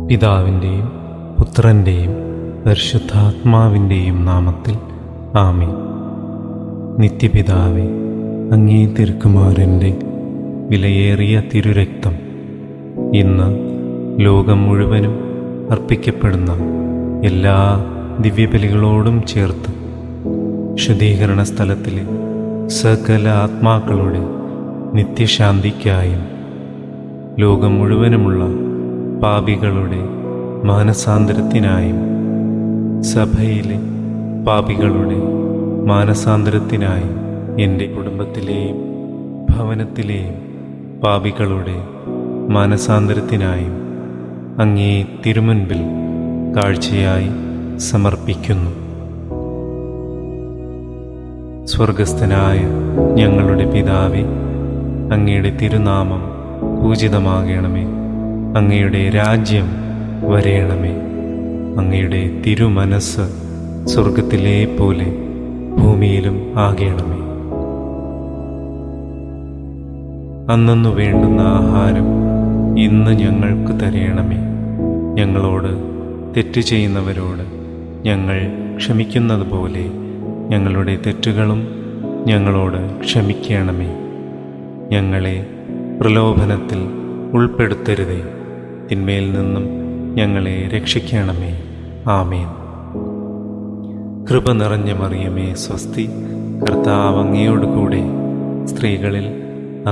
പിതാവിൻ്റെയും പുത്രൻ്റെയും പരിശുദ്ധാത്മാവിൻ്റെയും നാമത്തിൽ ആമേൻ. നിത്യപിതാവേ, അങ്ങേ തിരുക്കുമാരൻ്റെ വിലയേറിയ തിരുരക്തം ഇന്ന് ലോകം മുഴുവനും അർപ്പിക്കപ്പെടുന്ന എല്ലാ ദിവ്യബലികളോടും ചേർത്ത് ശുദ്ധീകരണ സ്ഥലത്തിലെ സകല ആത്മാക്കളുടെ നിത്യശാന്തിക്കായും ലോകം മുഴുവനുമുള്ള പാപികളുടെ മാനസാന്തരത്തിനായും സഭയിലെ പാപികളുടെ മാനസാന്തരത്തിനായും എൻ്റെ കുടുംബത്തിലെയും ഭവനത്തിലെയും പാപികളുടെ മാനസാന്തരത്തിനായും അങ്ങേ തിരുമുൻപിൽ കാഴ്ചയായി സമർപ്പിക്കുന്നു. സ്വർഗസ്ഥനായ ഞങ്ങളുടെ പിതാവേ, അങ്ങയുടെ തിരുനാമം പൂജിതമാകണമേ. അങ്ങയുടെ രാജ്യം വരേണമേ. അങ്ങയുടെ തിരുമനസ് സ്വർഗത്തിലെ പോലെ ഭൂമിയിലും ആകണമേ. അന്നന്നു വേണ്ടുന്ന ആഹാരം ഇന്ന് ഞങ്ങൾക്ക് തരയണമേ. ഞങ്ങളോട് തെറ്റ് ചെയ്യുന്നവരോട് ഞങ്ങൾ ക്ഷമിക്കുന്നത് പോലെ ഞങ്ങളുടെ തെറ്റുകളും ഞങ്ങളോട് ക്ഷമിക്കണമേ. ഞങ്ങളെ പ്രലോഭനത്തിൽ ഉൾപ്പെടുത്തരുതേ, തിന്മയിൽ നിന്നും ഞങ്ങളെ രക്ഷിക്കണമേ. ആമേൻ. കൃപ നിറഞ്ഞ മറിയമേ, സ്വസ്തി. കർത്താവ് അങ്ങയോടുകൂടെ സ്ത്രീകളിൽ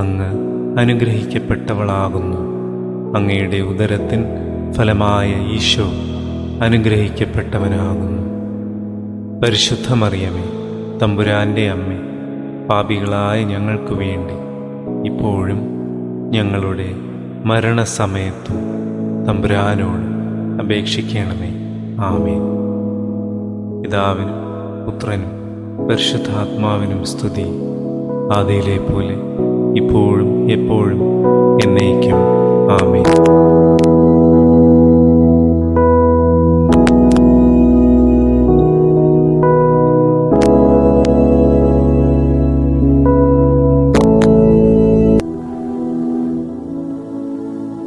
അങ്ങ് അനുഗ്രഹിക്കപ്പെട്ടവളാകുന്നു. അങ്ങയുടെ ഉദരത്തിൻ ഫലമായ ഈശോ അനുഗ്രഹിക്കപ്പെട്ടവനാകുന്നു. പരിശുദ്ധ മറിയമേ, തമ്പുരാൻ്റെ അമ്മേ, പാപികളായ ഞങ്ങൾക്ക് വേണ്ടി ഇപ്പോഴും ഞങ്ങളുടെ മരണസമയത്തും തമ്പുരാനോട് അപേക്ഷിക്കണമേ. ആമേൻ. പിതാവിനും പുത്രനും പരിശുദ്ധാത്മാവിനും സ്തുതി, ആദിയിലെ പോലെ ഇപ്പോഴും എപ്പോഴും എന്നേക്കും. ആമേൻ.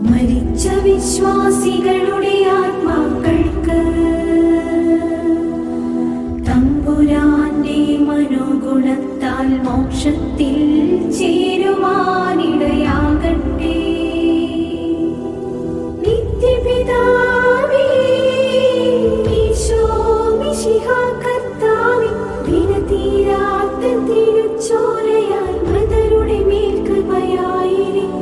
മരിച്ച വിശ്വാസികളുടെ ആത്മാക്കൾക്ക് തമ്പുരാന്റെ മനോഗുണത്താൽ മോക്ഷത്തിൽ ചേരുവാനിടയാകട്ടെ. നിത്യപിതാവേ, ഈശോ മിശിഹാ കർത്താവേ, ദിനതീരാത്ത തിരുച്ചോരയാൽ മൃതരുടെ മേൽ കൃപയായിരിക്കണമേ.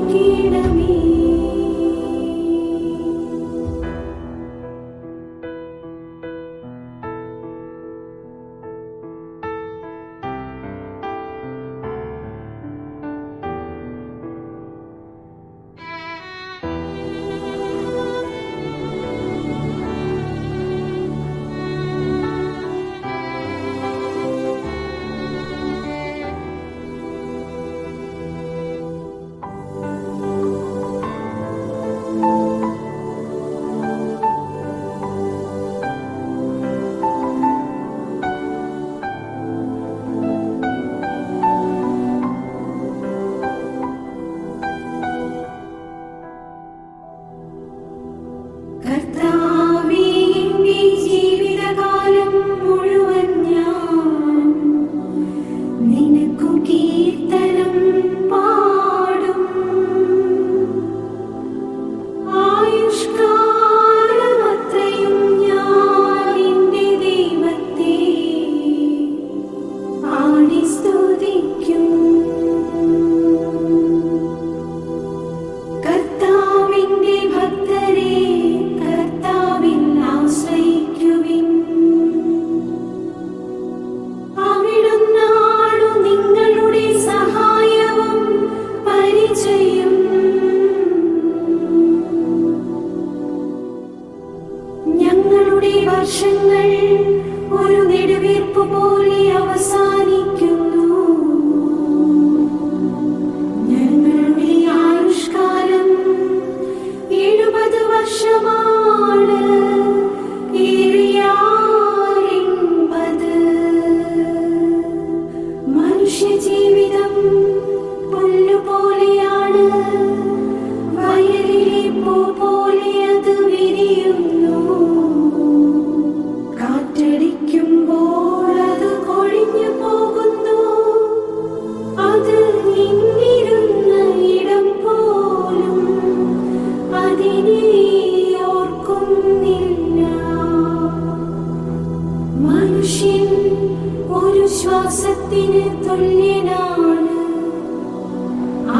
ശ്വാസത്തിന് തുല്യനാണ്.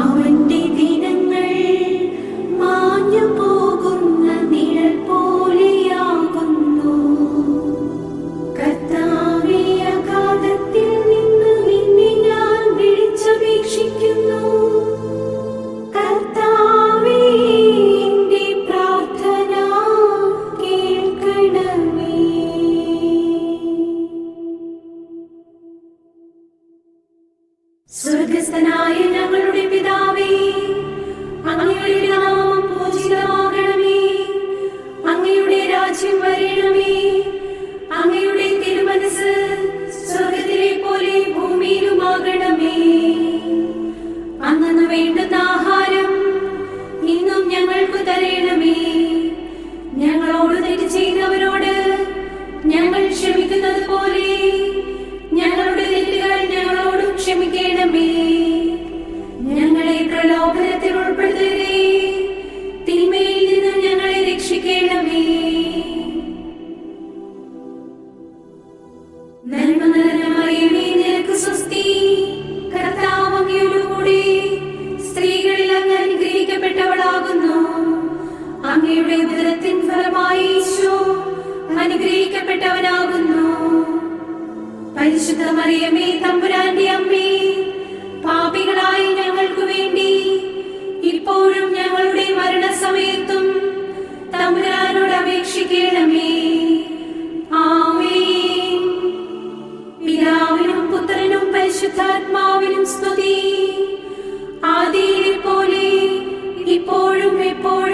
അവന്റെ ദിനങ്ങൾ മാഞ്ഞു പോകുന്ന നിഴൽ പോലെയാകുന്നു. കർത്താവേ, അഗാധത്തിൽ നിന്ന് നിന്നെ ഞാൻ വിളിച്ചപേക്ഷിക്കുന്നു. കർത്താവേ, എന്റെ പ്രാർത്ഥന കേൾക്കണമേ. സ്വർഗ്ഗസ്ഥനായ ഞങ്ങളുടെ പിതാവേ, അങ്ങയുടെ നാമം പൂജിതമാകണമേ. അങ്ങയുടെ രാജ്യം വരണമേ. അങ്ങയുടെ തിരുമനസ്സ് സ്വർഗ്ഗത്തിലെ പോലെ ഭൂമിയിലുമാകണമേ. അന്നു വേണ്ടുന്ന ആഹാരം ഇന്നും ഞങ്ങൾക്ക് തരണമേ. ഞങ്ങളോട് തെറ്റ് ചെയ്യുന്നവരോട് ഞങ്ങൾ ക്ഷമിക്കുന്നത് പോലെ ഞങ്ങളുടെ തെറ്റുകൾ ഞങ്ങളോടും ക്ഷമിക്കണമേ. ഞങ്ങളെ പ്രലോഭനത്തിൽ ഉൾപ്പെടുത്തരുതേ, തിന്മയിൽ നിന്ന് ഞങ്ങളെ രക്ഷിക്കണമേ. നന്മ നിറഞ്ഞ മറിയമേ, നിനക്ക് സ്വസ്തി. കർത്താവ് അങ്ങയോടുകൂടി സ്ത്രീകളിൽ അങ്ങ് അനുഗ്രഹിക്കപ്പെട്ടവളാകുന്നു. അങ്ങയുടെ ഉദരത്തിൻ ഫലമായി ഈശോ അനുഗ്രഹിക്കപ്പെട്ടവനാകുന്നു. പരിശുദ്ധ മറിയമേ, തമ്പുരാന്റെ അമ്മേ, പാപികളായ ഞങ്ങൾക്ക് വേണ്ടി ഇപ്പോഴും ഞങ്ങളുടെ മരണസമയത്തും തമ്പുരാനോട് അപേക്ഷിക്കണമേ. ആമേൻ. പിതാവിനും പുത്രനും പരിശുദ്ധാത്മാവിനും സ്തുതി. ആദിയിലെ പോലെ ഇപ്പോഴും എപ്പോഴും